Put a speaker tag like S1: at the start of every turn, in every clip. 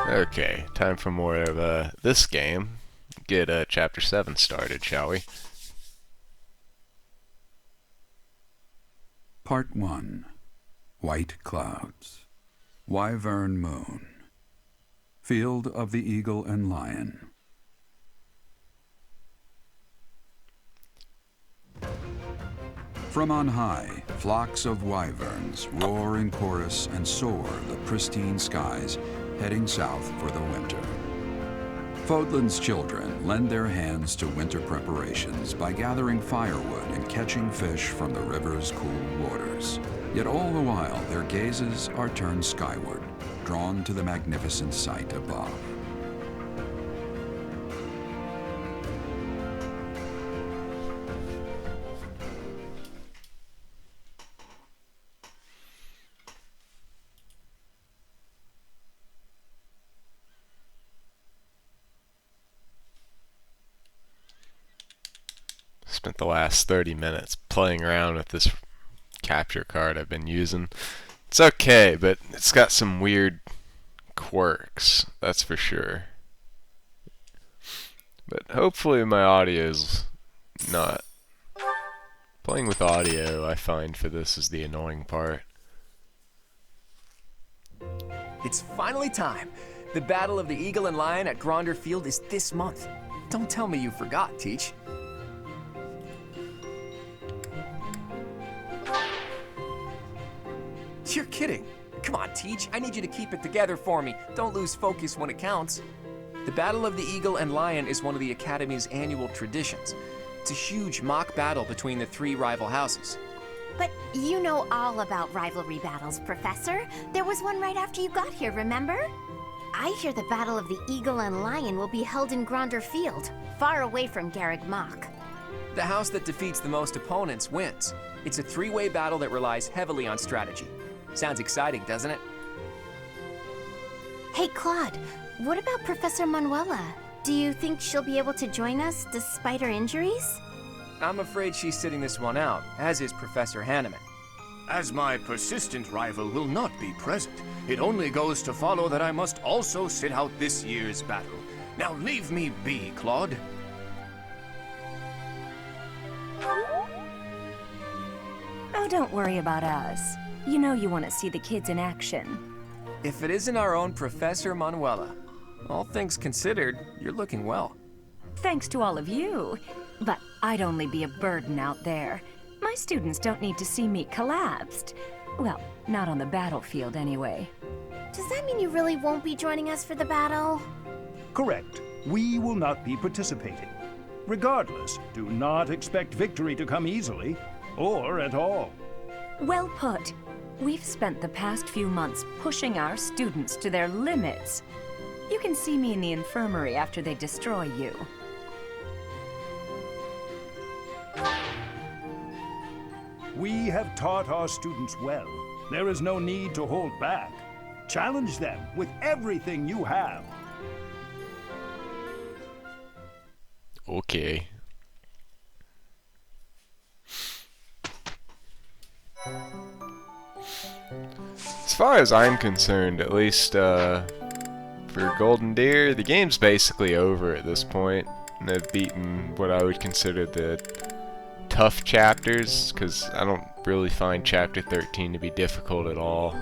S1: Okay, time for more of this game. Get Chapter 7 started, shall we?
S2: Part 1. White Clouds. Wyvern Moon. Field of the Eagle and Lion. From on high, flocks of wyverns roar in chorus and soar the pristine skies, heading south for the winter. Fodlan's children lend their hands to winter preparations by gathering firewood and catching fish from the river's cool waters. Yet all the while, their gazes are turned skyward, drawn to the magnificent sight above.
S1: Spent the last 30 minutes playing around with this capture card I've been using. It's okay, but it's got some weird quirks, that's for sure. But hopefully my audio's not... Playing with audio, I find, for this is the annoying part.
S3: It's finally time. The Battle of the Eagle and Lion at Gronder Field is this month. Don't tell me you forgot, Teach. You're kidding. Come on, Teach. I need you to keep it together for me. Don't lose focus when it counts. The Battle of the Eagle and Lion is one of the Academy's annual traditions. It's a huge mock battle between the three rival houses.
S4: But you know all about rivalry battles, Professor. There was one right after you got here, remember? I hear the Battle of the Eagle and Lion will be held in Gronder Field, far away from Garreg Mach.
S3: The house that defeats the most opponents wins. It's a three-way battle that relies heavily on strategy. Sounds exciting, doesn't it?
S4: Hey, Claude, what about Professor Manuela? Do you think she'll be able to join us despite her injuries?
S3: I'm afraid she's sitting this one out, as is Professor Hanneman.
S5: As my persistent rival will not be present, it only goes to follow that I must also sit out this year's battle. Now leave me be, Claude.
S6: Oh, don't worry about us. You know you want to see the kids in action.
S3: If it isn't our own Professor Manuela, all things considered, you're looking well.
S6: Thanks to all of you. But I'd only be a burden out there. My students don't need to see me collapsed. Well, not on the battlefield anyway.
S4: Does that mean you really won't be joining us for the battle?
S7: Correct. We will not be participating. Regardless, do not expect victory to come easily, or at all.
S6: Well put. We've spent the past few months pushing our students to their limits. You can see me in the infirmary after they destroy you.
S7: We have taught our students well. There is no need to hold back. Challenge them with everything you have.
S1: Okay. As far as I'm concerned, at least for Golden Deer, the game's basically over at this point. And they've beaten what I would consider the tough chapters, because I don't really find Chapter 13 to be difficult at all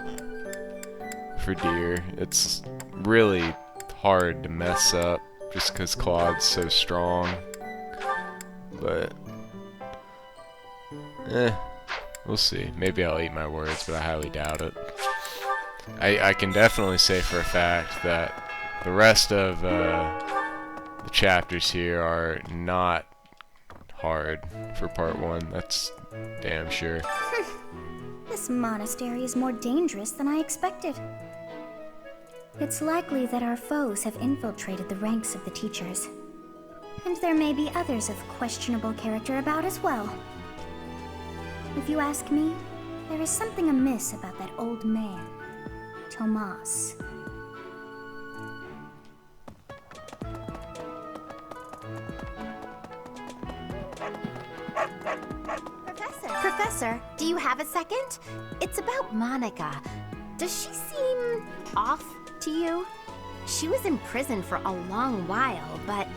S1: for Deer. It's really hard to mess up just because Claude's so strong. But, we'll see. Maybe I'll eat my words, but I highly doubt it. I can definitely say for a fact that the rest of the chapters here are not hard for part 1. That's damn sure.
S8: This monastery is more dangerous than I expected. It's likely that our foes have infiltrated the ranks of the teachers. And there may be others of questionable character about as well. If you ask me, there is something amiss about that old man, Tomas.
S4: Professor, do you have a second? It's about Monica. Does she seem off to you? She was in prison for a long while, but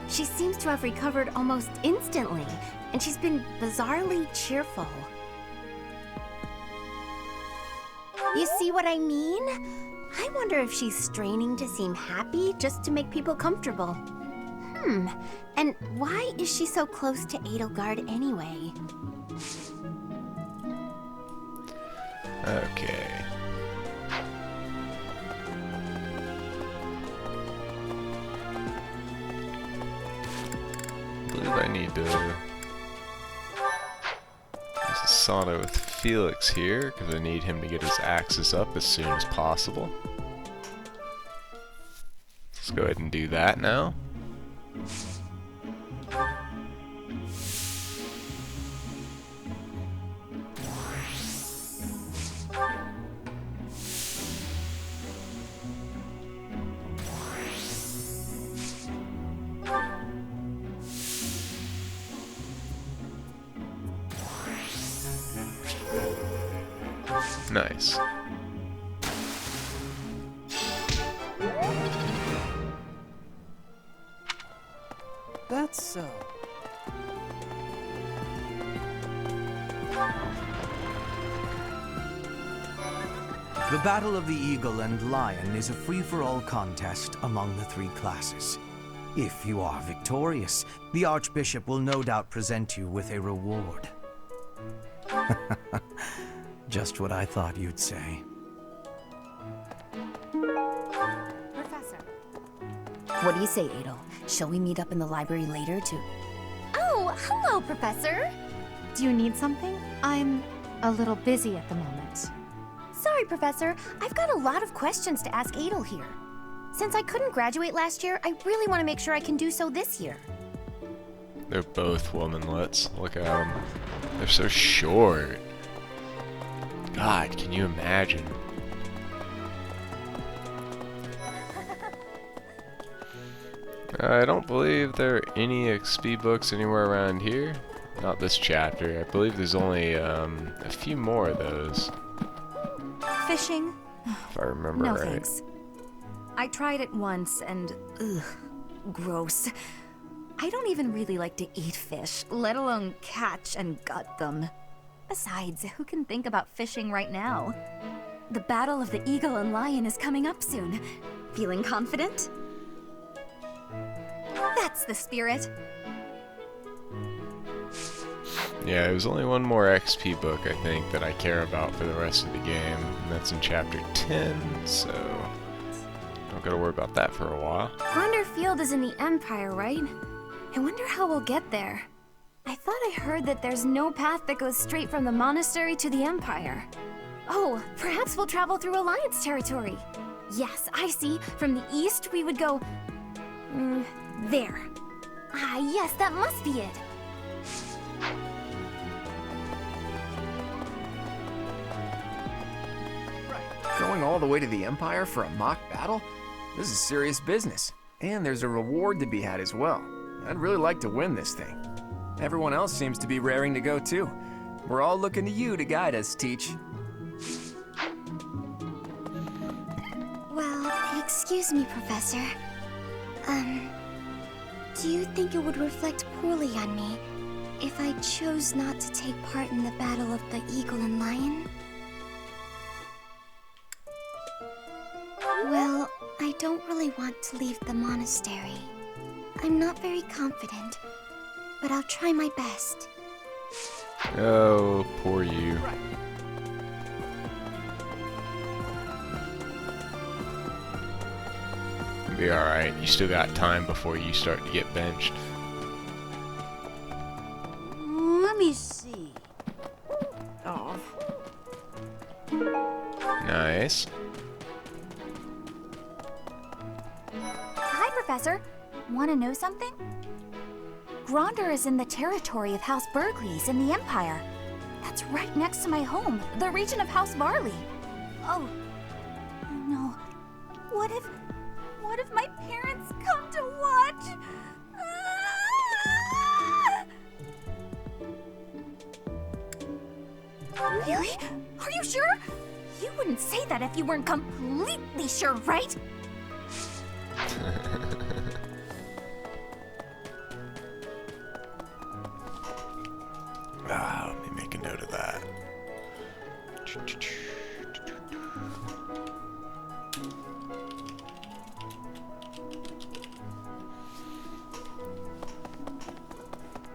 S4: she seems to have recovered almost instantly, and she's been bizarrely cheerful. You see what I mean? I wonder if she's straining to seem happy just to make people comfortable. And why is she so close to Edelgard anyway?
S1: Okay. I believe I need to use a sauna with Felix here, because I need him to get his axes up as soon as possible. Let's go ahead and do that now. Nice.
S9: That's so.
S10: The Battle of the Eagle and Lion is a free-for-all contest among the 3 classes. If you are victorious, the Archbishop will no doubt present you with a reward. Just what I thought you'd say.
S4: Professor.
S11: What do you say, Adel? Shall we meet up in the library later to...
S4: Oh, hello, Professor.
S12: Do you need something? I'm a little busy at the moment.
S4: Sorry, Professor. I've got a lot of questions to ask Adel here. Since I couldn't graduate last year, I really want to make sure I can do so this year.
S1: They're both womanlets. Look at them. They're so short. God, can you imagine? I don't believe there are any XP books anywhere around here. Not this chapter. I believe there's only a few more of those.
S6: Fishing?
S1: If I remember
S6: No
S1: right.
S6: thanks. I tried it once and ugh, gross. I don't even really like to eat fish, let alone catch and gut them. Besides, who can think about fishing right now? The Battle of the Eagle and Lion is coming up soon. Feeling confident? That's the spirit.
S1: Yeah, there's only one more XP book, I think, that I care about for the rest of the game, and that's in chapter 10, so don't gotta worry about that for a while.
S4: Gronder Field is in the Empire, right? I wonder how we'll get there. I thought I heard that there's no path that goes straight from the monastery to the Empire. Oh, perhaps we'll travel through Alliance territory. Yes, I see. From the east, we would go... there. Ah, yes, that must be it.
S3: Going all the way to the Empire for a mock battle? This is serious business. And there's a reward to be had as well. I'd really like to win this thing. Everyone else seems to be raring to go too. We're all looking to you to guide us, Teach.
S8: Well, excuse me, Professor. Do you think it would reflect poorly on me if I chose not to take part in the Battle of the Eagle and Lion? Well, I don't really want to leave the monastery. I'm not very confident, but I'll try my best.
S1: Oh, poor you. You'll be alright. You still got time before you start to get benched.
S11: Let me see. Oh.
S1: Nice.
S4: Hi, Professor. Want to know something? Gronder is in the territory of House Burgleys in the Empire. That's right next to my home, the region of House Barley. Oh no. What if my parents come to watch? Ah! Really? Are you sure? You wouldn't say that if you weren't completely sure, right?
S1: Let me make a note of that.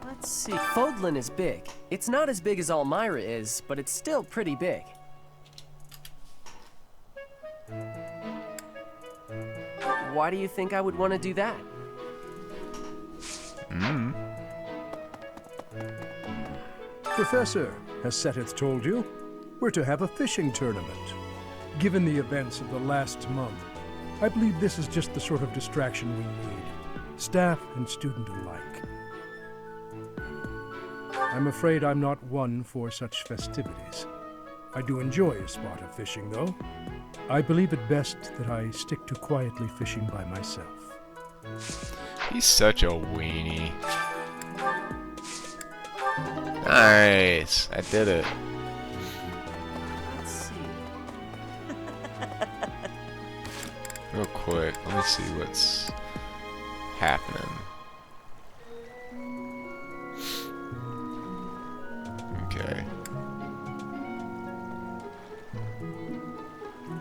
S9: Let's see. Fodlan is big. It's not as big as Almyra is, but it's still pretty big. Why do you think I would want to do that?
S7: Professor, has Seteth told you? We're to have a fishing tournament. Given the events of the last month, I believe this is just the sort of distraction we need, staff and student alike. I'm afraid I'm not one for such festivities. I do enjoy a spot of fishing, though. I believe it best that I stick to quietly fishing by myself.
S1: He's such a weenie. Nice! I did it.
S9: Let's see.
S1: Real quick, let me see what's happening. Okay.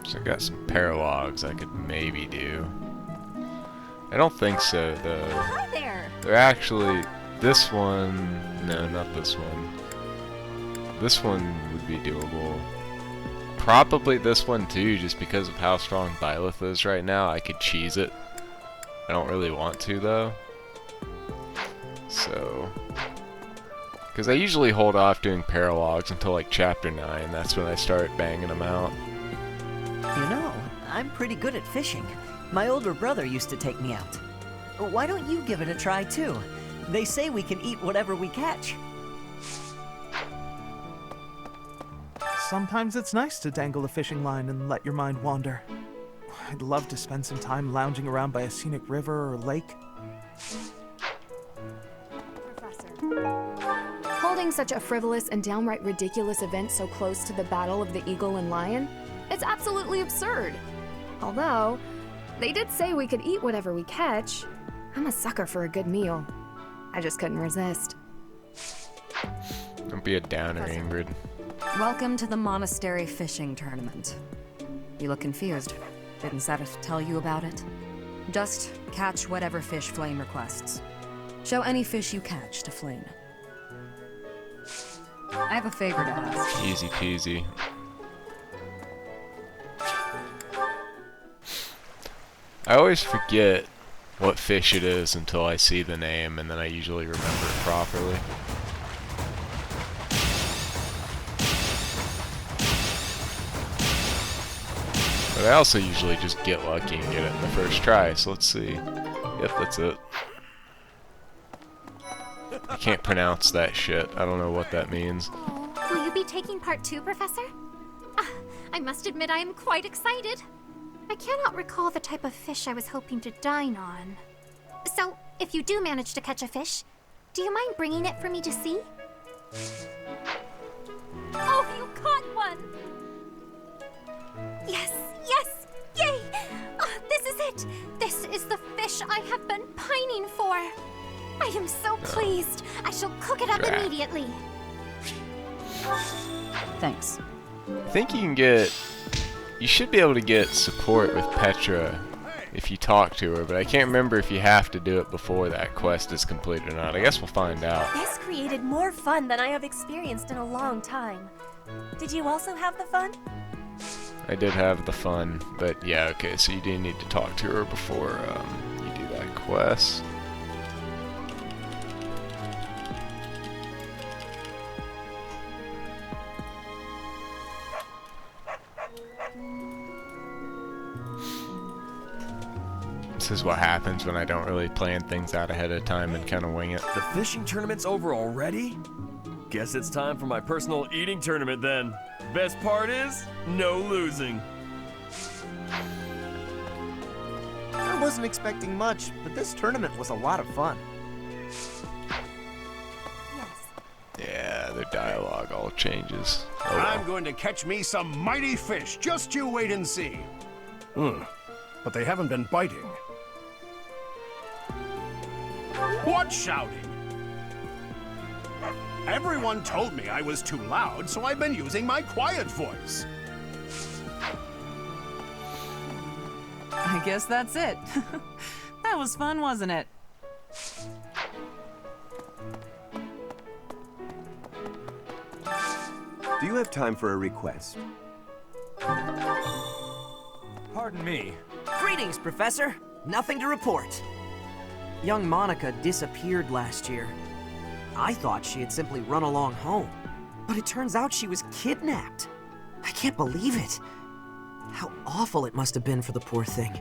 S1: So I got some paralogs I could maybe do. I don't think so, though.
S4: Hi there.
S1: They're actually... This one... No, not this one. This one would be doable. Probably this one too, just because of how strong Byleth is right now. I could cheese it. I don't really want to, though. So... Because I usually hold off doing paralogs until like chapter 9. That's when I start banging them out.
S13: You know, I'm pretty good at fishing. My older brother used to take me out. Why don't you give it a try, too? They say we can eat whatever we catch.
S14: Sometimes it's nice to dangle a fishing line and let your mind wander. I'd love to spend some time lounging around by a scenic river or lake.
S15: Holding such a frivolous and downright ridiculous event so close to the Battle of the Eagle and Lion? It's absolutely absurd. Although, they did say we could eat whatever we catch. I'm a sucker for a good meal. I just couldn't resist.
S1: Don't be a downer, Ingrid.
S6: Welcome to the Monastery Fishing Tournament. You look confused. Didn't Seteth tell you about it? Just catch whatever fish Flame requests. Show any fish you catch to Flame. I have a favor to ask.
S1: Easy peasy. I always forget what fish it is until I see the name, and then I usually remember it properly. But I also usually just get lucky and get it in the first try, so let's see. Yep, that's it. I can't pronounce that shit. I don't know what that means.
S4: Will you be taking part 2, Professor? I must admit I am quite excited. I cannot recall the type of fish I was hoping to dine on. So, if you do manage to catch a fish, do you mind bringing it for me to see? Oh, you caught one! Yes, yes, yay! This is it! This is the fish I have been pining for! I am so pleased! I shall cook it up immediately!
S6: Thanks.
S1: I think you can get... You should be able to get support with Petra if you talk to her, but I can't remember if you have to do it before that quest is complete or not. I guess we'll find out.
S16: This created more fun than I have experienced in a long time. Did you also have the fun?
S1: I did have the fun, but yeah, okay, so you do need to talk to her before you do that quest. This is what happens when I don't really plan things out ahead of time and kind of wing it.
S17: The fishing tournament's over already? Guess it's time for my personal eating tournament then. Best part is, no losing.
S14: I wasn't expecting much, but this tournament was a lot of fun.
S1: Yeah, their dialogue all changes. Oh, well.
S7: I'm going to catch me some mighty fish. Just you wait and see. But they haven't been biting.
S5: What shouting? Everyone told me I was too loud, so I've been using my quiet voice.
S18: I guess that's it. That was fun, wasn't it?
S19: Do you have time for a request?
S10: Pardon me. Greetings, Professor. Nothing to report. Young Monica disappeared last year. I thought she had simply run along home, but it turns out she was kidnapped. I can't believe it. How awful it must have been for the poor thing.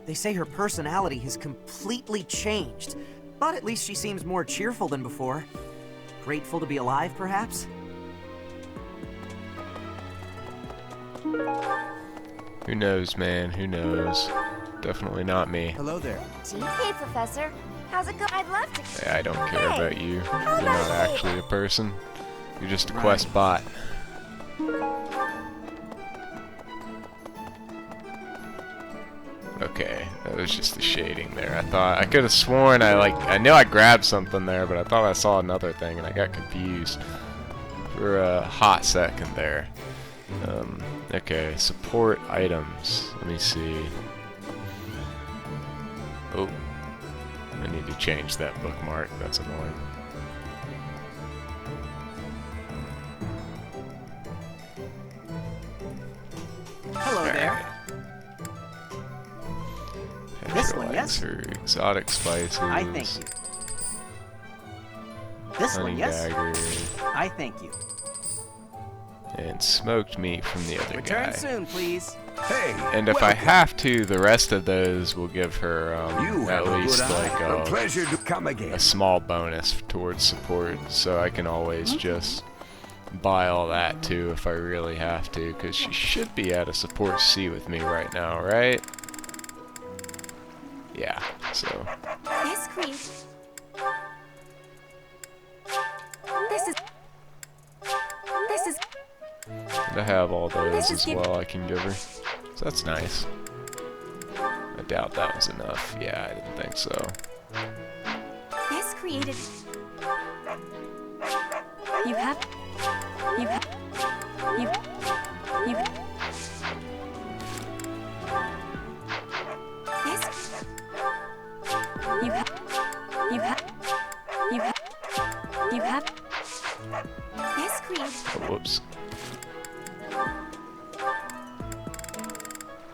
S10: They say her personality has completely changed, but at least she seems more cheerful than before. Grateful to be alive, perhaps?
S1: Who knows, man? Who knows? Definitely not me.
S10: Hello there.
S16: Hey, Professor. How's it going? I'd love to.
S1: Hey, I don't care about you. You're not actually a person. You're just a quest bot. Okay, that was just the shading there. I could have sworn I knew I grabbed something there, but I thought I saw another thing and I got confused for a hot second there. Okay, support items. Let me see. Oh, I need to change that bookmark. That's annoying.
S10: Hello there.
S1: This one, yes. Exotic spices.
S10: I thank you. This
S1: honey
S10: one, yes.
S1: dagger,
S10: I thank you.
S1: and smoked meat from the other
S10: Return
S1: guy.
S10: soon, please.
S19: Hey.
S1: And if I have to, the rest of those will give her at least like
S19: a pleasure to come again.
S1: a small bonus towards support, so I can always just buy all that too if I really have to, because she should be at a support C with me right now, right? Yeah, so.
S16: Yes, Queen. This is.
S1: And I have all those
S16: This
S1: as
S16: is
S1: well I can give her. So that's nice. I doubt that was enough. Yeah, I didn't think so.
S16: Yes, created. You have. You have. You. You. Yes. You have. You have. You have. You have. Yes, created.
S1: Oh, whoops.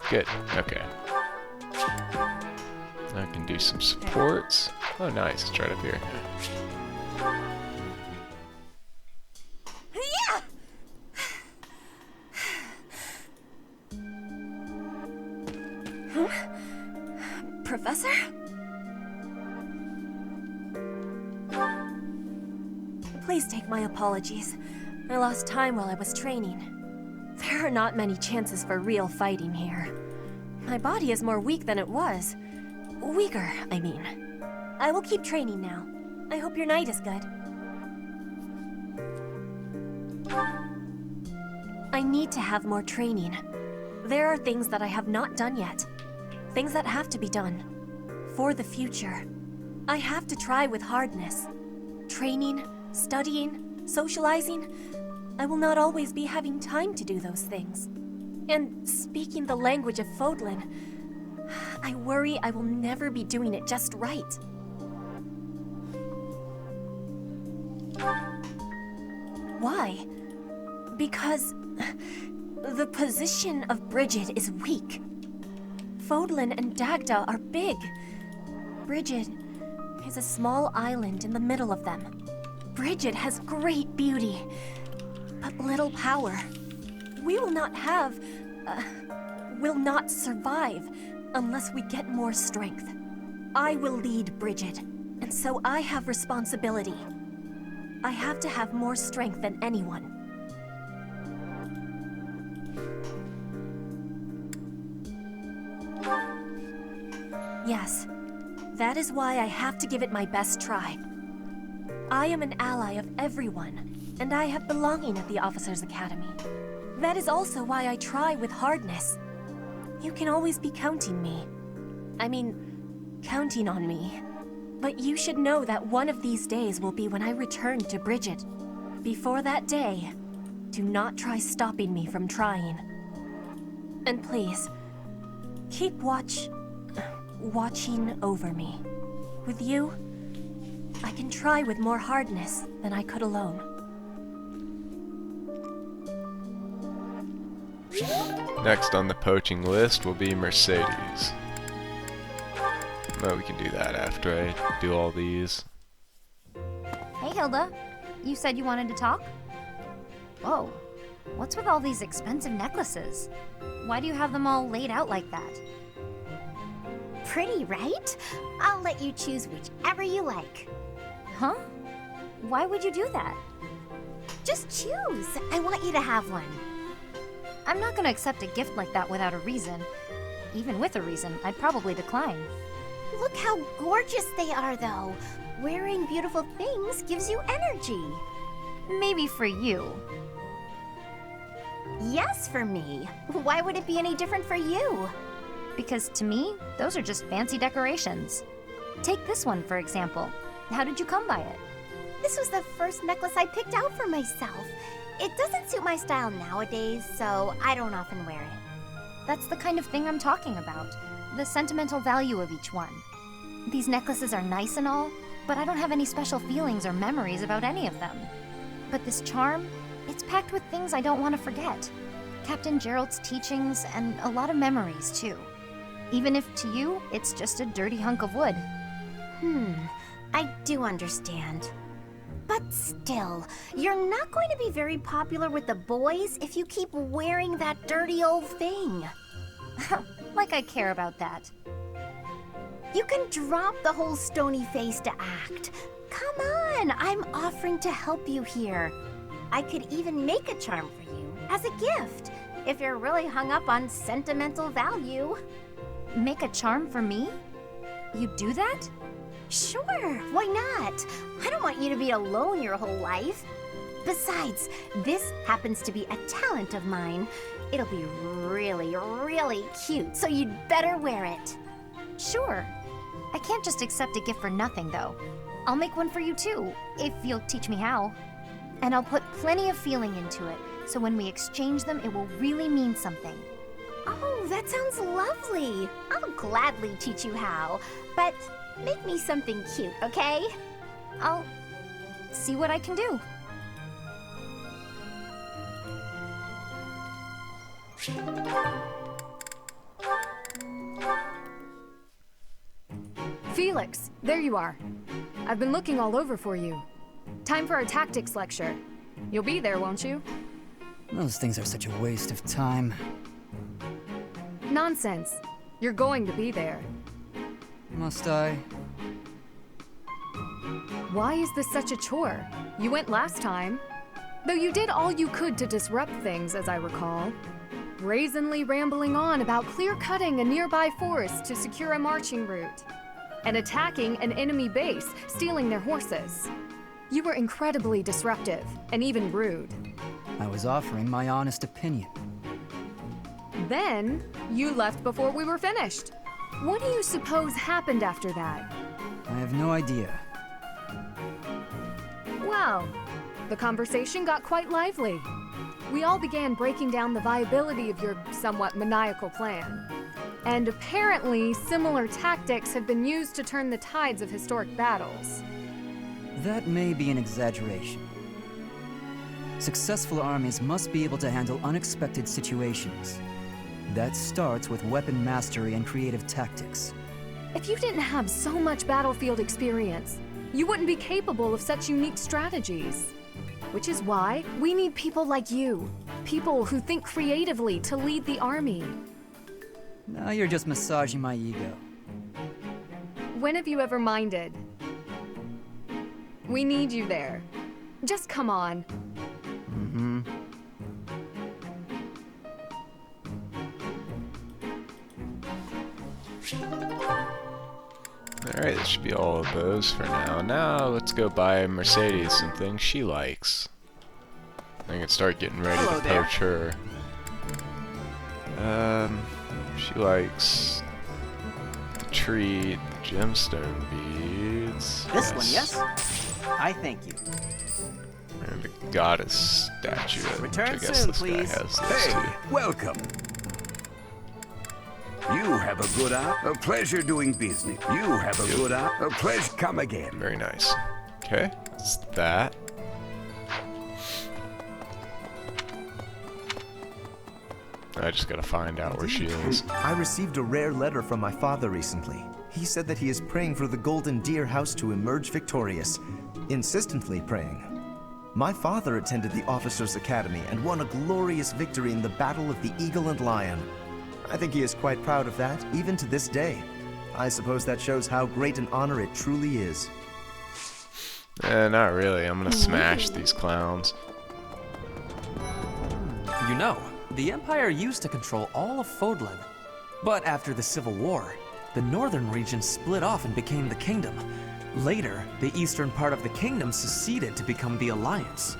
S1: Good. Okay. I can do some supports. Oh, nice. It's right up here.
S16: Yeah. Huh? Professor? Please take my apologies. I lost time while I was training. There are not many chances for real fighting here. My body is more weak than it was. Weaker, I mean. I will keep training now. I hope your night is good. I need to have more training. There are things that I have not done yet. Things that have to be done. For the future. I have to try with hardness. Training, studying, socializing. I will not always be having time to do those things. And speaking the language of Fodlan, I worry I will never be doing it just right. Why? Because the position of Bridget is weak. Fodlan and Dagda are big. Bridget is a small island in the middle of them. Bridget has great beauty, but little power. We will not have, will not survive unless we get more strength. I will lead Bridget, and so I have responsibility. I have to have more strength than anyone. Yes, that is why I have to give it my best try. I am an ally of everyone, and I have belonging at the Officers' Academy. That is also why I try with hardness. You can always be counting me. I mean, counting on me. But you should know that one of these days will be when I return to Bridget. Before that day, do not try stopping me from trying. And please, keep watching over me. With you, I can try with more hardness than I could alone.
S1: Next on the poaching list will be Mercedes. Well, we can do that after I do all these.
S4: Hey, Hilda. You said you wanted to talk? Whoa. What's with all these expensive necklaces? Why do you have them all laid out like that?
S8: Pretty, right? I'll let you choose whichever you like.
S4: Huh? Why would you do that?
S8: Just choose. I want you to have one.
S4: I'm not gonna accept a gift like that without a reason. Even with a reason, I'd probably decline.
S8: Look how gorgeous they are, though. Wearing beautiful things gives you energy.
S4: Maybe for you.
S8: Yes, for me. Why would it be any different for you?
S4: Because to me, those are just fancy decorations. Take this one, for example. How did you come by it?
S8: This was the first necklace I picked out for myself. It doesn't suit my style nowadays, so I don't often wear it.
S4: That's the kind of thing I'm talking about. The sentimental value of each one. These necklaces are nice and all, but I don't have any special feelings or memories about any of them. But this charm, it's packed with things I don't want to forget. Captain Gerald's teachings and a lot of memories, too. Even if to you, it's just a dirty hunk of wood.
S8: I do understand. But still, you're not going to be very popular with the boys if you keep wearing that dirty old thing.
S4: Like I care about that.
S8: You can drop the whole stony-faced act. Come on, I'm offering to help you here. I could even make a charm for you as a gift, if you're really hung up on sentimental value.
S4: Make a charm for me? You do that?
S8: Sure, why not? I don't want you to be alone your whole life. Besides, this happens to be a talent of mine. It'll be really, really cute, so you'd better wear it.
S4: Sure. I can't just accept a gift for nothing, though. I'll make one for you, too, if you'll teach me how. And I'll put plenty of feeling into it, so when we exchange them, it will really mean something.
S8: Oh, that sounds lovely. I'll gladly teach you how, but make me something cute, okay?
S4: I'll see what I can do.
S15: Felix, there you are. I've been looking all over for you. Time for our tactics lecture. You'll be there, won't you?
S20: Those things are such a waste of time.
S15: Nonsense. You're going to be there.
S20: Must I?
S15: Why is this such a chore? You went last time. Though you did all you could to disrupt things, as I recall. Brazenly rambling on about clear-cutting a nearby forest to secure a marching route. And attacking an enemy base, stealing their horses. You were incredibly disruptive, and even rude.
S20: I was offering my honest opinion.
S15: Then, you left before we were finished. What do you suppose happened after that?
S20: I have no idea.
S15: Well, the conversation got quite lively. We all began breaking down the viability of your somewhat maniacal plan. And apparently, similar tactics have been used to turn the tides of historic battles.
S20: That may be an exaggeration. Successful armies must be able to handle unexpected situations. That starts with weapon mastery and creative tactics.
S15: If you didn't have so much battlefield experience, you wouldn't be capable of such unique strategies. Which is why we need people like you. People who think creatively to lead the army.
S20: Now you're just massaging my ego.
S15: When have you ever minded? We need you there. Just come on.
S1: Alright, that should be all of those for now. Now, let's go buy Mercedes some things she likes. I can start getting ready to poach her. She likes the retreat. The gemstone beads.
S13: This one, yes? I thank you.
S1: And the goddess statue.
S13: Return
S1: which I guess
S13: soon,
S1: this
S13: please.
S1: guy has those
S19: Hey,
S1: too.
S19: welcome. You have a good eye. A pleasure doing business. You have a good eye. A pleasure. Come again.
S1: Very nice. Okay, that's that. I just gotta find out where she is.
S21: I received a rare letter from my father recently. He said that he is praying for the Golden Deer House to emerge victorious. Insistently praying. My father attended the Officers' Academy and won a glorious victory in the Battle of the Eagle and Lion. I think he is quite proud of that, even to this day. I suppose that shows how great an honor it truly is.
S1: Not really. I'm gonna smash these clowns.
S9: You know, the Empire used to control all of Fodlan. But after the Civil War, the northern region split off and became the Kingdom. Later, the eastern part of the Kingdom seceded to become the Alliance.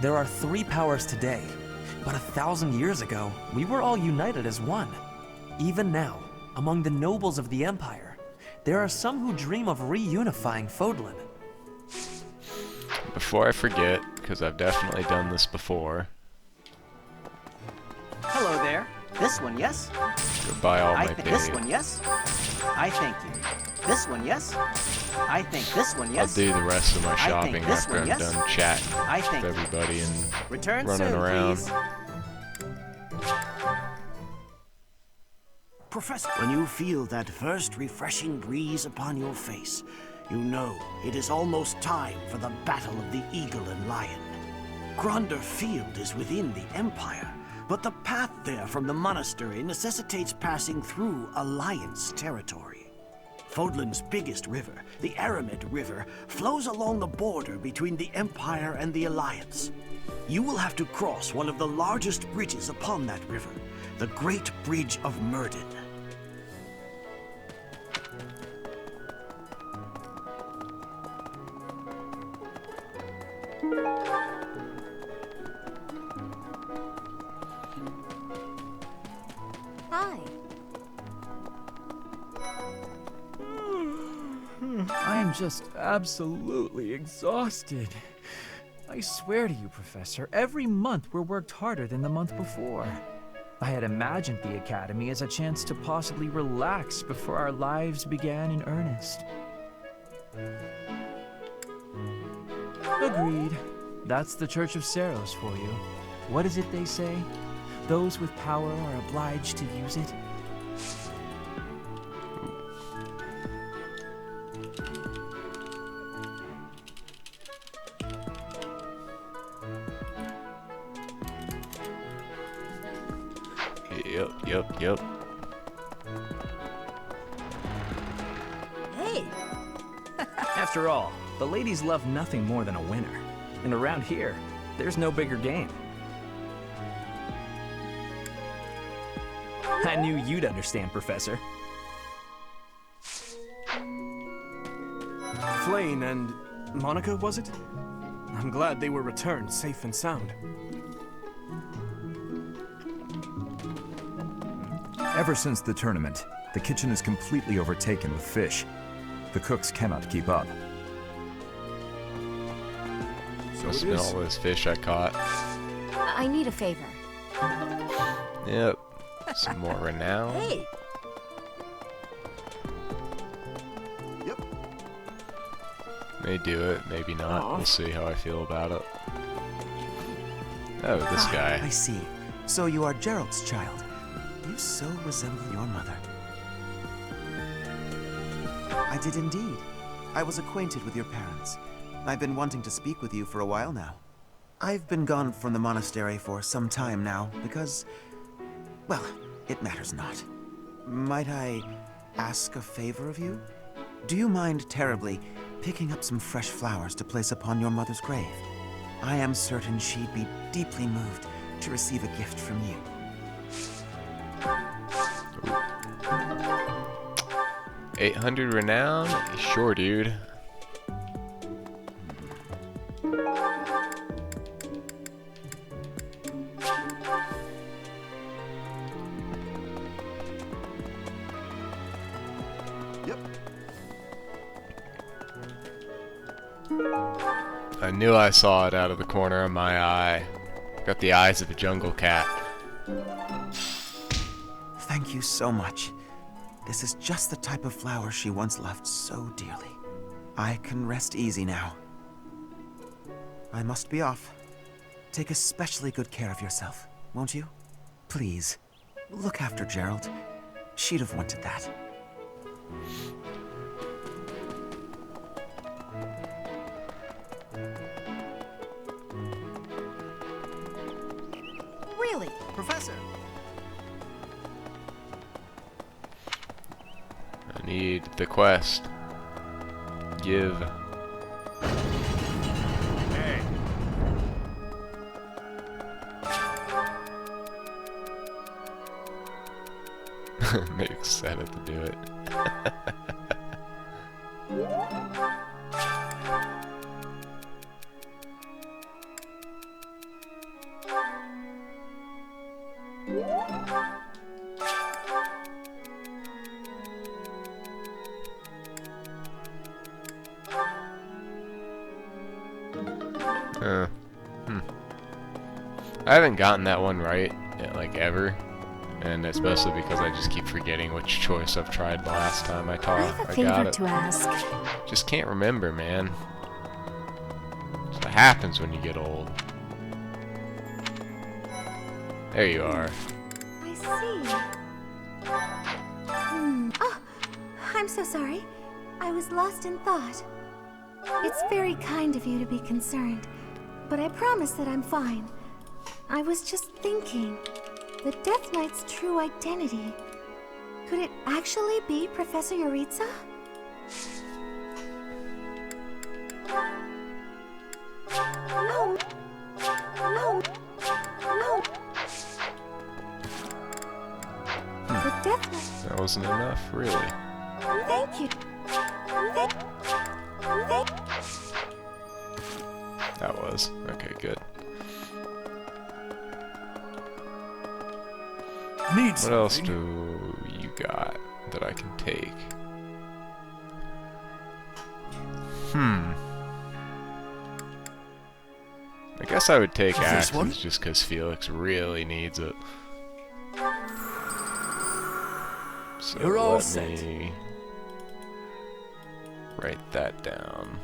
S9: There are 3 powers today, but 1,000 years ago, we were all united as one. Even now, among the nobles of the Empire, there are some who dream of reunifying Fodlan.
S1: Before I forget, because I've definitely done this before,
S13: Hello there. This one, yes?
S1: go buy all my
S13: This
S1: bait.
S13: one, yes? I thank you. This one, yes? I think this one,
S1: I'll
S13: yes?
S1: do the rest of my
S13: I think
S1: shopping
S13: this
S1: after
S13: one,
S1: I'm
S13: yes?
S1: done chatting
S13: I think
S1: with everybody and
S13: Return
S1: running
S13: soon,
S1: around.
S13: please.
S22: Professor, when you feel that first refreshing breeze upon your face, you know it is almost time for the Battle of the Eagle and Lion. Gronder Field is within the Empire, but the path there from the monastery necessitates passing through Alliance territory. Fodlan's biggest river, the Aramid River, flows along the border between the Empire and the Alliance. You will have to cross one of the largest bridges upon that river, the Great Bridge of Murden.
S6: Hi.
S23: I am just absolutely exhausted. I swear to you, Professor, every month we're worked harder than the month before. I had imagined the Academy as a chance to possibly relax before our lives began in earnest. Agreed. That's the Church of Serenes for you. What is it they say? Those with power are obliged to use it.
S1: Yep.
S23: Hey! After all, the ladies love nothing more than a winner. And around here, there's no bigger game. I knew you'd understand, Professor.
S24: Flayn and Monica, was it? I'm glad they were returned safe and sound.
S25: Ever since the tournament, the kitchen is completely overtaken with fish. The cooks cannot keep up.
S1: Must have been all those fish I caught.
S6: I need a favor.
S1: Yep. Some more renown.
S6: Hey!
S1: May do it, maybe not. We'll see how I feel about it. Oh, this guy.
S10: I see. So you are Gerald's child. You so resemble your mother. I did indeed. I was acquainted with your parents. I've been wanting to speak with you for a while now. I've been gone from the monastery for some time now because, well, it matters not. Might I ask a favor of you? Do you mind terribly picking up some fresh flowers to place upon your mother's grave? I am certain she'd be deeply moved to receive a gift from you.
S1: 800 renown? Sure, dude. I knew I saw it out of the corner of my eye. Got the eyes of a jungle cat.
S10: Thank you so much. This is just the type of flower she once loved so dearly. I can rest easy now. I must be off. Take especially good care of yourself, won't you? Please, look after Gerald. She'd have wanted that.
S13: Really? Professor?
S1: I need the quest. Give.
S5: Hey.
S1: Maybe excited to do it. I haven't gotten that one right, like, ever. And especially because I just keep forgetting which choice I've tried the last time I taught.
S6: I have a
S1: got
S6: favor
S1: it.
S6: to ask.
S1: Just can't remember, man. That's what happens when you get old. There you are.
S8: I see. Oh, I'm so sorry. I was lost in thought. It's very kind of you to be concerned, but I promise that I'm fine. I was just thinking, the Death Knight's true identity. Could it actually be Professor Yuritsa? No. No. No. The Death Knight.
S1: That wasn't enough, really.
S8: Thank you.
S1: That was. Okay, good. What else do you got that I can take? I guess I would take axes just because Felix really needs it. So
S22: You're all
S1: let
S22: set.
S1: me write that down.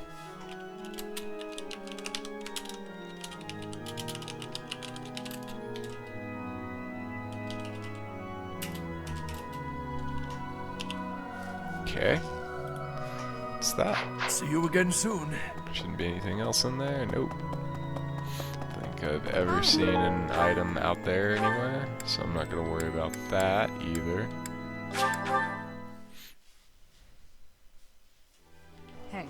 S1: Okay. What's that?
S22: See you again soon.
S1: Shouldn't be anything else in there? Nope. Don't think I've ever seen an item out there anywhere, so I'm not gonna worry about that either.
S18: Hey.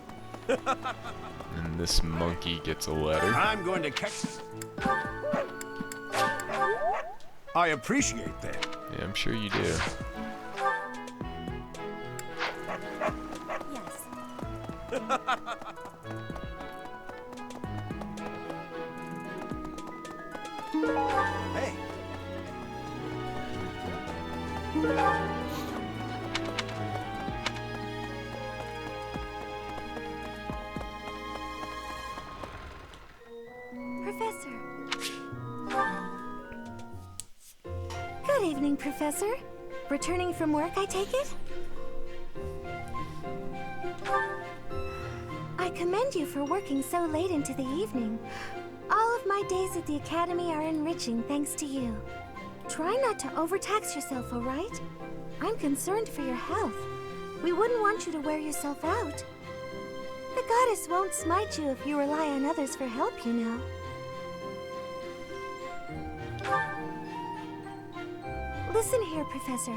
S1: And this monkey gets a letter.
S22: I'm going to catch. I appreciate that.
S1: Yeah, I'm sure you do.
S22: Hey.
S8: Professor. Good evening, Professor. Returning from work, I take it? I commend you for working so late into the evening. All of my days at the Academy are enriching thanks to you. Try not to overtax yourself, all right? I'm concerned for your health. We wouldn't want you to wear yourself out. The goddess won't smite you if you rely on others for help, you know. Listen here, Professor.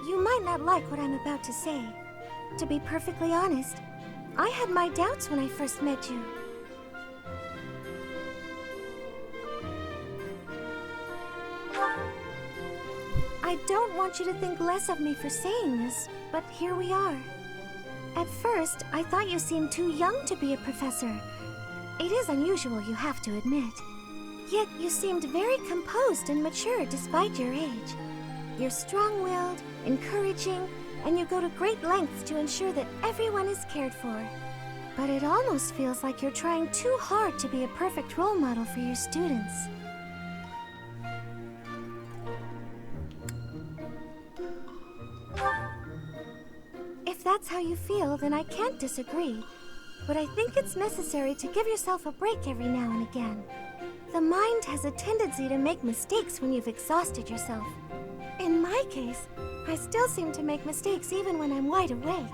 S8: You might not like what I'm about to say. To be perfectly honest, I had my doubts when I first met you. I don't want you to think less of me for saying this, but here we are. At first, I thought you seemed too young to be a professor. It is unusual, you have to admit. Yet you seemed very composed and mature despite your age. You're strong-willed, encouraging, and you go to great lengths to ensure that everyone is cared for. But it almost feels like you're trying too hard to be a perfect role model for your students. If that's how you feel, then I can't disagree. But I think it's necessary to give yourself a break every now and again. The mind has a tendency to make mistakes when you've exhausted yourself. In my case, I still seem to make mistakes even when I'm wide awake.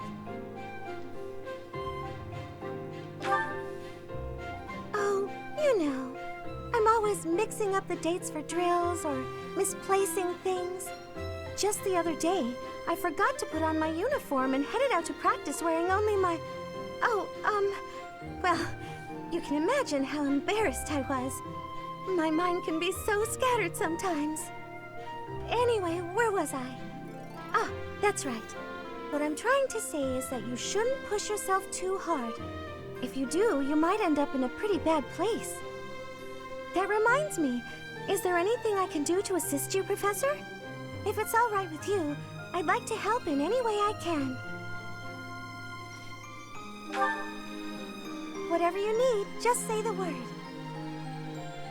S8: Oh, you know, I'm always mixing up the dates for drills or misplacing things. Just the other day, I forgot to put on my uniform and headed out to practice wearing only my... well, you can imagine how embarrassed I was. My mind can be so scattered sometimes. Anyway, where was I? Ah, that's right. What I'm trying to say is that you shouldn't push yourself too hard. If you do, you might end up in a pretty bad place. That reminds me, is there anything I can do to assist you, Professor? If it's all right with you, I'd like to help in any way I can. Whatever you need, just say the word.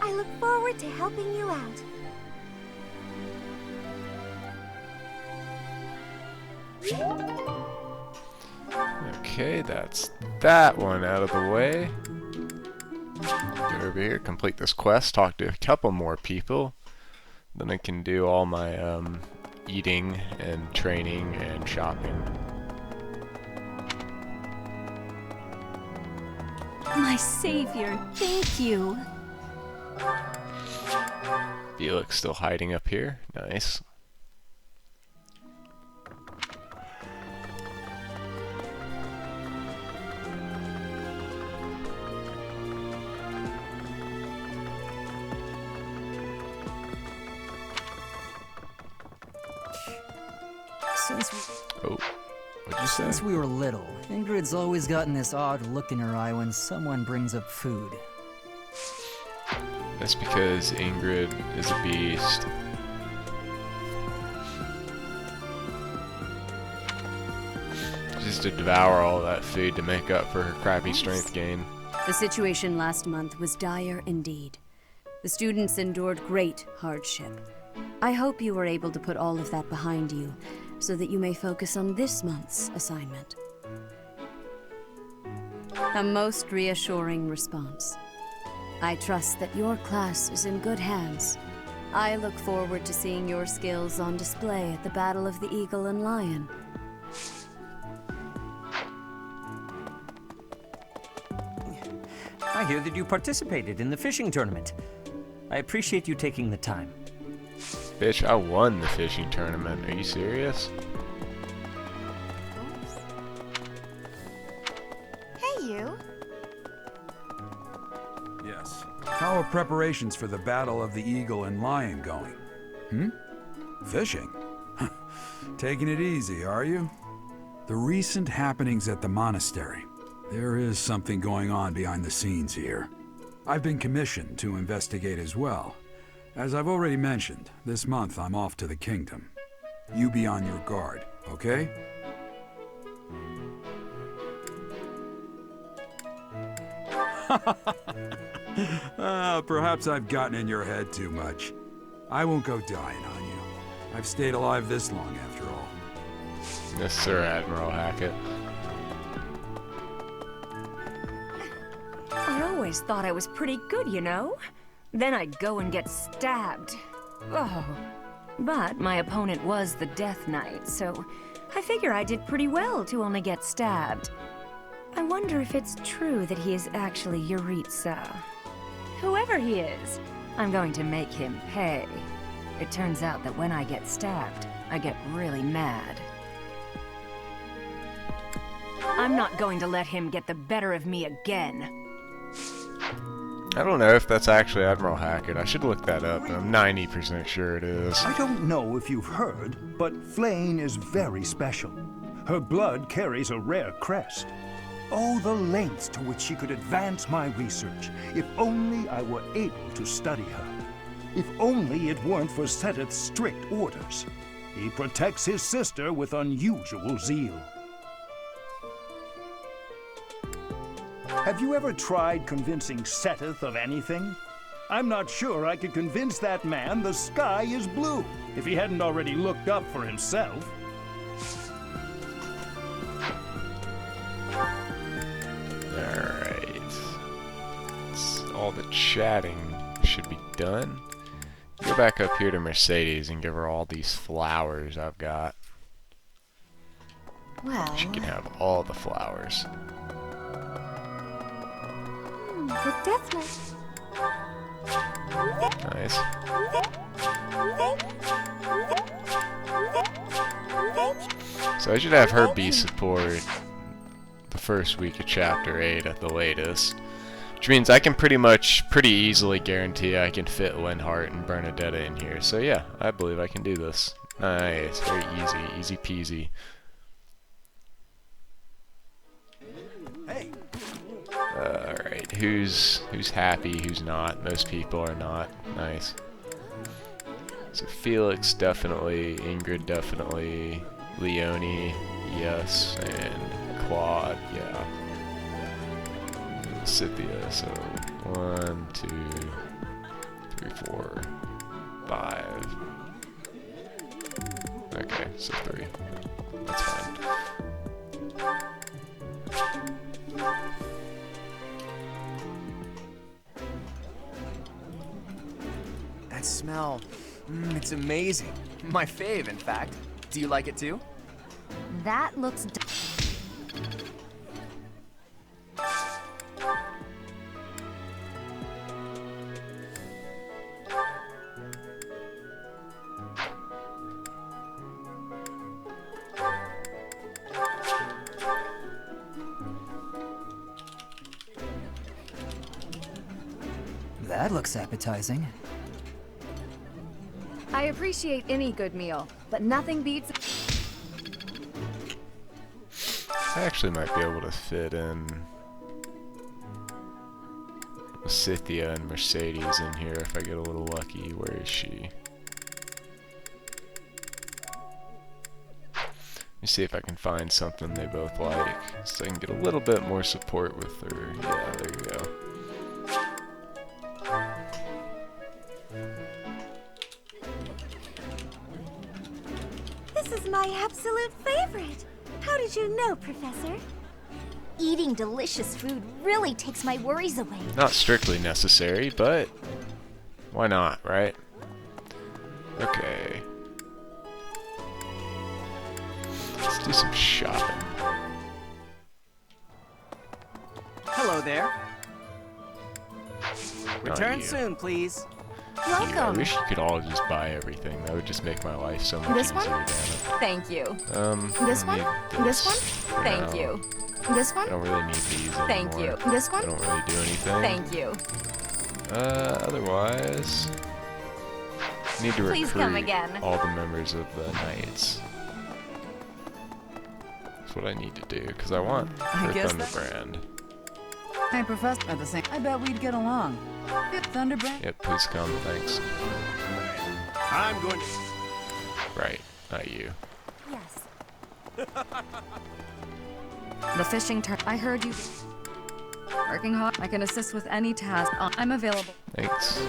S8: I look forward to helping you out.
S1: Okay, that's that one out of the way. Get over here, complete this quest, talk to a couple more people. Then I can do all my eating and training and shopping.
S16: My savior, thank you.
S1: Felix still hiding up here. Nice.
S20: Since we were little, Ingrid's always gotten this odd look in her eye when someone brings up food.
S1: That's because Ingrid is a beast. She has to devour all that food to make up for her crappy strength gain.
S2: The situation last month was dire indeed. The students endured great hardship. I hope you were able to put all of that behind you, so that you may focus on this month's assignment. A most reassuring response. I trust that your class is in good hands. I look forward to seeing your skills on display at the Battle of the Eagle and Lion.
S3: I hear that you participated in the fishing tournament. I appreciate you taking the time.
S1: Bitch, I won the fishing tournament. Are you serious?
S4: Hey, you.
S19: Yes. How are preparations for the Battle of the Eagle and Lion going? Fishing? Taking it easy, are you? The recent happenings at the monastery. There is something going on behind the scenes here. I've been commissioned to investigate as well. As I've already mentioned, this month I'm off to the kingdom. You be on your guard, okay? Perhaps I've gotten in your head too much. I won't go dying on you. I've stayed alive this long after all.
S1: Yes, sir, Admiral Hackett.
S16: I always thought I was pretty good, you know? Then I'd go and get stabbed. Oh. But my opponent was the Death Knight, so I figure I did pretty well to only get stabbed. I wonder if it's true that he is actually Yuritsa. Whoever he is, I'm going to make him pay. It turns out that when I get stabbed, I get really mad. I'm not going to let him get the better of me again.
S1: I don't know if that's actually Admiral Hackett. I should look that up, but I'm 90% sure it is.
S11: I don't know if you've heard, but Flane is very special. Her blood carries a rare crest. Oh, the lengths to which she could advance my research, if only I were able to study her. If only it weren't for Seteth's strict orders. He protects his sister with unusual zeal. Have you ever tried convincing Seteth of anything? I'm not sure I could convince that man the sky is blue, if he hadn't already looked up for himself.
S1: Alright. All the chatting should be done. Go back up here to Mercedes and give her all these flowers I've got.
S6: Well...
S1: She can have all the flowers.
S8: The deathless.
S1: Nice. So I should have her be support the first week of Chapter 8 at the latest. Which means I can pretty easily guarantee I can fit Linhart and Bernadetta in here. So yeah, I believe I can do this. Nice, very easy, easy peasy.
S22: Hey.
S1: Alright, who's happy, who's not? Most people are not. Nice. So Felix definitely, Ingrid definitely, Leonie, yes, and Claude, yeah. Scythia, so 1, 2, 3, 4, 5. Okay, so 3. That's fine.
S7: That smell, it's amazing. My fave, in fact. Do you like it too?
S6: That looks...
S20: That looks appetizing.
S12: I appreciate any good meal, but nothing beats...
S1: I actually might be able to fit in Scythia and Mercedes in here if I get a little lucky. Where is she? Let me see if I can find something they both like, so I can get a little bit more support with her. Yeah, there you go.
S4: This is my absolute favorite. How did you know, Professor? Eating delicious food really takes my worries away.
S1: Not strictly necessary, but why not, right? Okay. Let's do some shopping.
S7: Hello there. Return
S1: you.
S7: soon, please.
S1: I wish you could all just buy everything. That would just make my life so much
S12: This
S1: easier,
S12: one?
S1: damn it.
S12: Thank you. This
S1: I
S12: one?
S1: need
S12: This one?
S1: for
S12: Thank
S1: now.
S12: you. This one?
S1: I don't really need these
S12: Thank
S1: anymore.
S12: you. This one?
S1: I don't really do anything.
S12: Thank you.
S1: Otherwise, I need to
S12: Please
S1: recruit
S12: come again.
S1: all the members of the Knights. That's what I need to do, because I want
S18: I
S1: her
S18: guess
S1: Thunderbrand.
S18: Hey, Professor, at the same. I bet we'd get along. Thunderbrand.
S1: Yep, please come, thanks.
S5: I'm going to...
S1: Right, not you.
S6: Yes.
S12: The fishing I heard you. Working hard. I can assist with any task. I'm available.
S1: Thanks.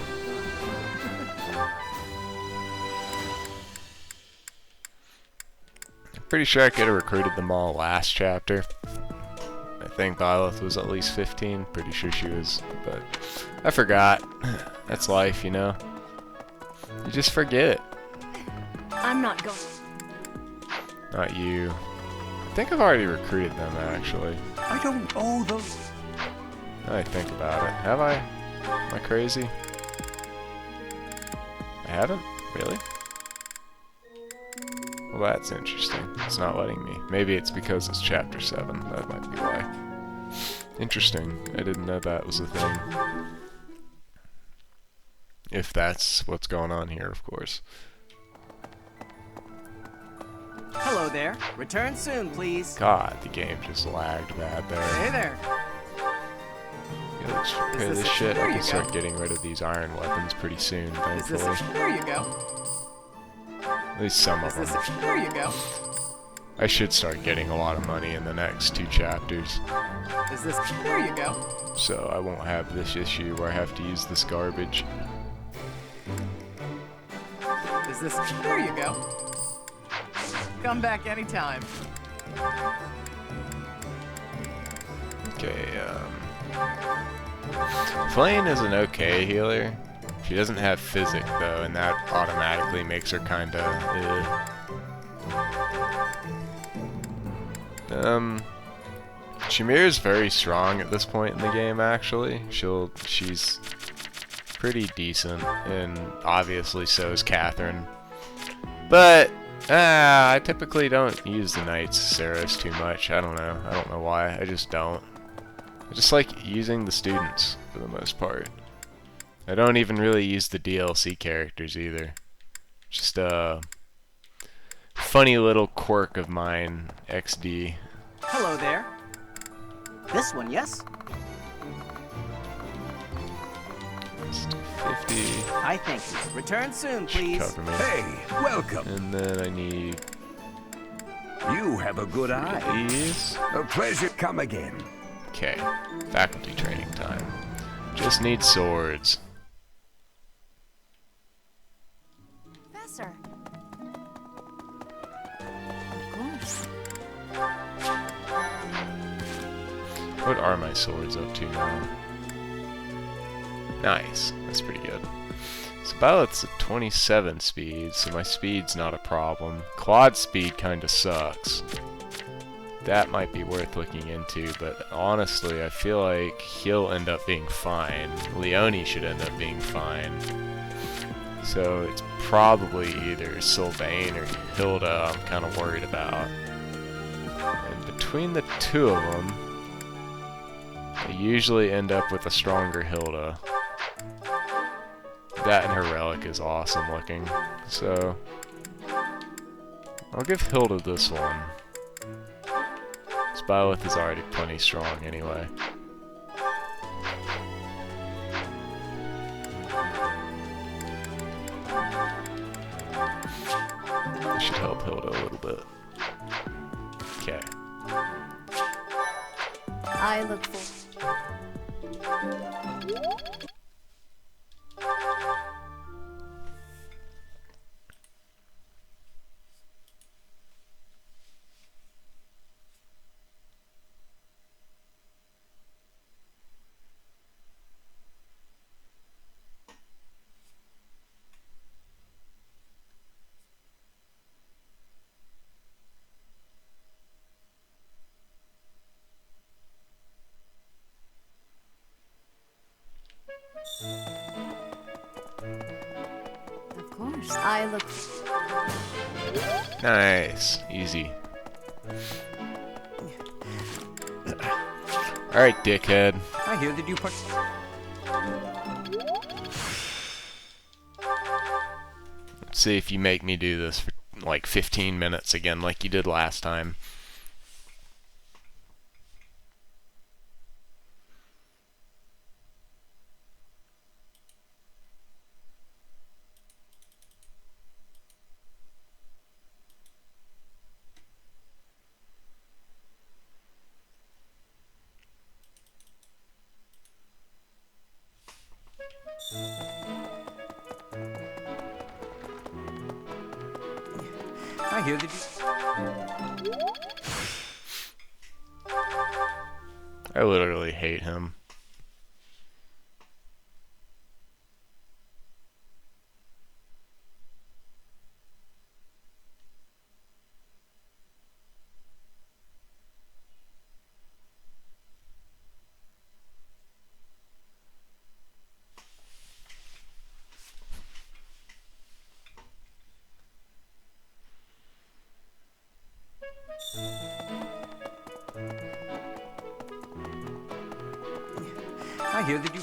S1: I'm pretty sure I could have recruited them all last chapter. I think Violet was at least 15. Pretty sure she was, but I forgot. That's life, you know? You just forget.
S12: I'm not going.
S1: Not you. I think I've already recruited them, actually.
S11: I don't owe those.
S1: Now I think about it. Have I? Am I crazy? I haven't? Really? Well, that's interesting. It's not letting me. Maybe it's because it's chapter 7. That might be why. Interesting. I didn't know that was a thing. If that's what's going on here, of course.
S7: Hello there. Return soon, please.
S1: God, the game just lagged bad there.
S7: Hey there.
S1: Yeah, let's repair this shit. I can start getting rid of these iron weapons pretty soon, thankfully.
S7: There you go.
S1: At least some of them.
S7: There you go.
S1: I should start getting a lot of money in the next 2 chapters.
S24: Is this... There you go.
S1: So I won't have this issue where I have to use this garbage.
S24: Is this... There you go. Come back anytime.
S1: Okay, Flame is an okay healer. She doesn't have physic though, and that automatically makes her kinda Shamir's very strong at this point in the game actually. She's pretty decent, and obviously so is Catherine. But I typically don't use the Knights Serenes too much. I don't know why. I just don't. I just like using the students for the most part. I don't even really use the DLC characters either. Just a funny little quirk of mine, XD.
S13: Hello there. This one, yes?
S1: 50.
S13: I thank you. Return soon, please.
S1: Cover me.
S9: Hey, welcome.
S1: And then I need...
S9: You have a good eye.
S1: These.
S9: A pleasure. Come again.
S1: Okay. Faculty training time. Just need swords.
S16: Professor. Of course.
S1: What are my swords up to now? Nice. That's pretty good. So Violet's at 27 speed, so my speed's not a problem. Claude's speed kinda sucks. That might be worth looking into, but honestly, I feel like he'll end up being fine. Leone should end up being fine. So it's probably either Sylvain or Hilda I'm kind of worried about. And between the two of them, I usually end up with a stronger Hilda. That and her relic is awesome looking. So I'll give Hilda this one. Byleth is already plenty strong anyway. I should help Hilda a little bit. Okay.
S2: I look for... Of course, I look...
S1: Nice. Easy. Alright, dickhead.
S3: I hear that you put...
S1: Let's see if you make me do this for like 15 minutes again like you did last time.
S3: I hear that you...
S1: I literally hate him.
S3: I hear that you...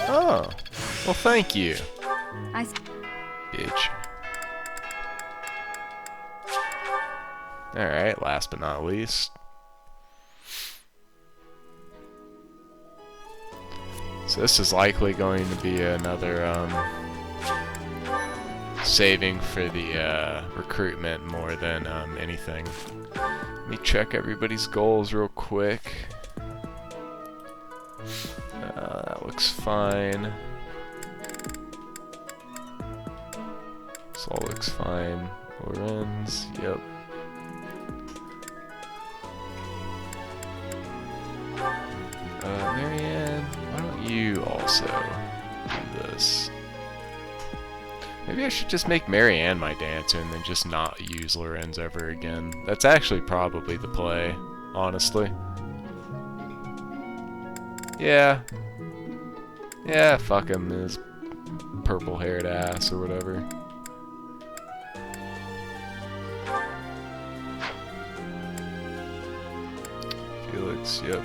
S1: Oh, well thank you.
S12: I...
S1: Bitch. Alright, last but not least. So this is likely going to be another saving for the recruitment more than anything. Let me check everybody's goals real quick. That looks fine. This all looks fine. Lorenz, yep. Marianne, why don't you also do this? Maybe I should just make Marianne my dancer and then just not use Lorenz ever again. That's actually probably the play, honestly. Yeah. Yeah, fuck him, his purple-haired ass or whatever. Felix, yep.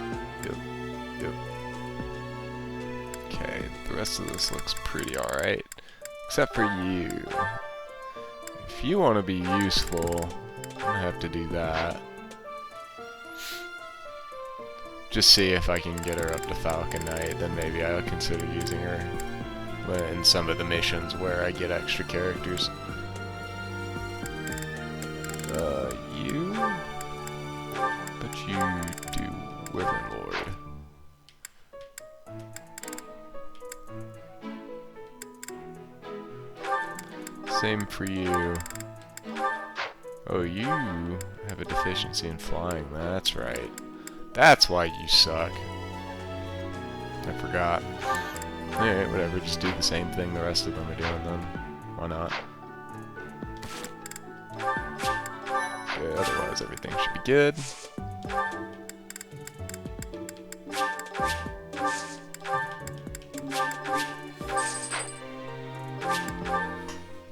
S1: Okay, the rest of this looks pretty alright. Except for you. If you want to be useful, I'm gonna have to do that. Just see if I can get her up to Falcon Knight, then maybe I'll consider using her in some of the missions where I get extra characters. You? But you do Wyvern Lord. Same for you. Oh, you have a deficiency in flying, that's right. That's why you suck. I forgot. Alright, whatever, just do the same thing the rest of them are doing then. Why not? Okay, otherwise everything should be good.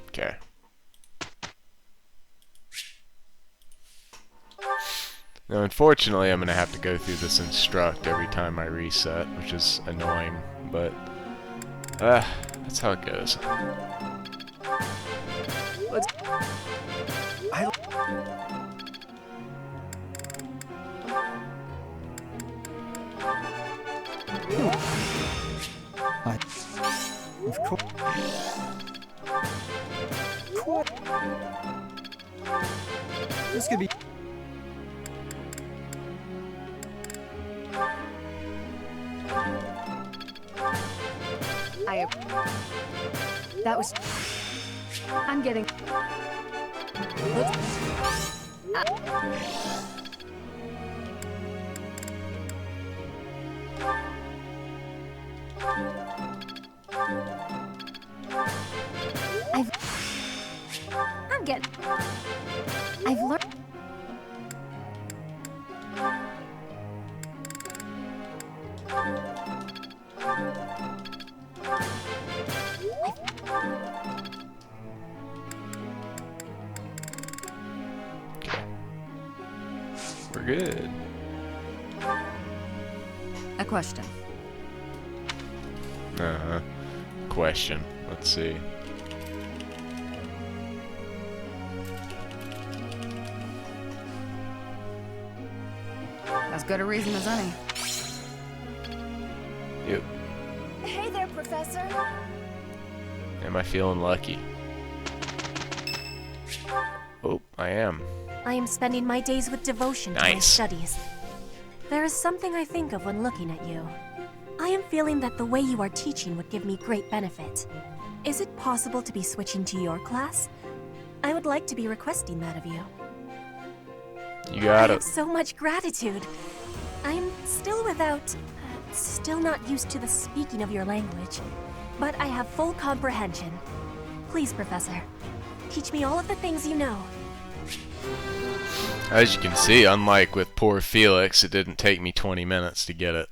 S1: Okay. Now, unfortunately, I'm going to have to go through this instruct every time I reset, which is annoying, but that's how it goes.
S20: Of course. This could be.
S12: That was. I'm getting.
S16: I'm getting. I've learned.
S1: We're good.
S12: A question.
S1: Question. Let's see.
S12: As good a reason as any.
S1: Yep.
S16: Hey there, Professor.
S1: Am I feeling lucky? Oh, I am.
S16: I am spending my days with devotion to my studies. There is something I think of when looking at you. I am feeling that the way you are teaching would give me great benefit. Is it possible to be switching to your class? I would like to be requesting that of you.
S1: You got
S16: I
S1: it.
S16: have so much gratitude. I am still still not used to the speaking of your language, but I have full comprehension. Please, Professor, teach me all of the things you know.
S1: As you can see, unlike with poor Felix, it didn't take me 20 minutes to get it.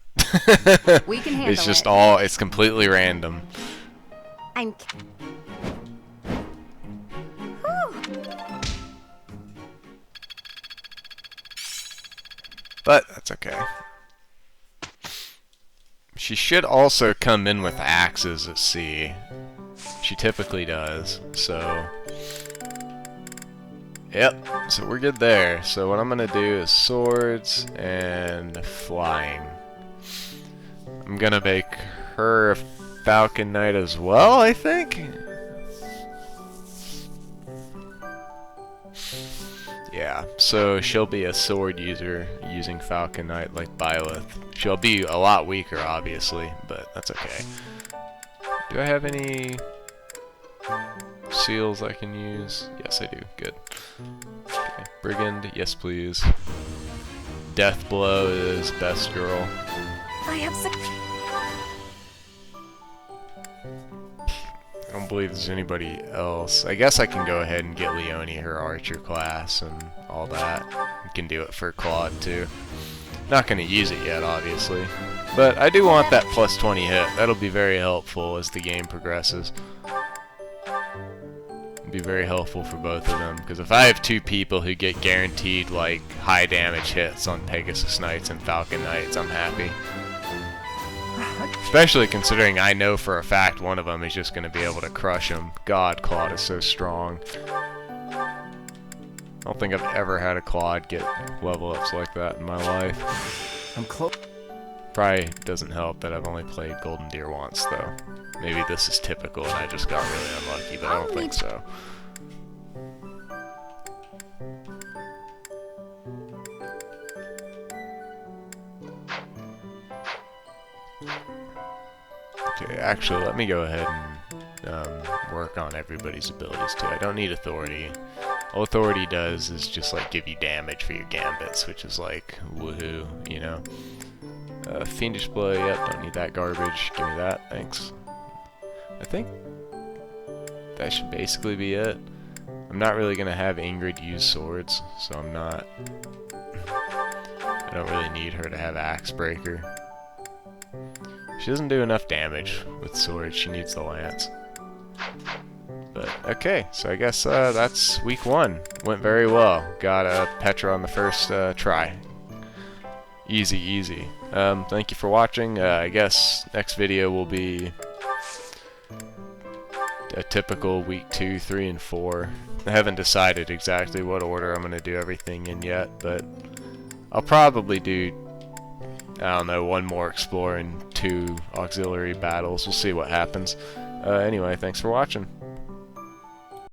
S12: We can handle
S1: it's just
S12: it.
S1: it's completely random.
S16: I'm...
S1: But that's okay. She should also come in with axes at sea. She typically does, so... Yep, so we're good there. So what I'm gonna do is swords and flying. I'm gonna make her a Falcon Knight as well, I think? Yeah, so she'll be a sword user using Falcon Knight like Byleth. She'll be a lot weaker, obviously, but that's okay. Do I have any seals I can use? Yes, I do. Good. Okay. Brigand, yes please. Death Blow is best girl.
S16: I have
S1: I don't believe there's anybody else. I guess I can go ahead and get Leonie her archer class and all that. I can do it for Claude too. Not going to use it yet, obviously. But I do want that plus 20 hit. That'll be very helpful as the game progresses. It'll be very helpful for both of them. Because if I have two people who get guaranteed like high damage hits on Pegasus Knights and Falcon Knights, I'm happy. Especially considering I know for a fact one of them is just going to be able to crush him. God, Claude is so strong. I don't think I've ever had a Claude get level ups like that in my life.
S24: I'm close.
S1: Probably doesn't help that I've only played Golden Deer once, though. Maybe this is typical and I just got really unlucky, but I don't think so. Okay, actually, let me go ahead and work on everybody's abilities too. I don't need authority. All authority does is just like give you damage for your gambits, which is like woohoo, you know. Fiendish Blow, yep, don't need that garbage. Give me that, thanks. I think that should basically be it. I'm not really gonna have Ingrid use swords, so I don't really need her to have Axe Breaker. She doesn't do enough damage with swords, she needs the lance. But, okay, so I guess that's week 1. Went very well. Got Petra on the first try. Easy, easy. Thank you for watching. I guess next video will be a typical week 2, 3, and 4. I haven't decided exactly what order I'm going to do everything in yet, but I'll probably do, I don't know, 1 more explore and 2 auxiliary battles. We'll see what happens. Anyway, thanks for watching.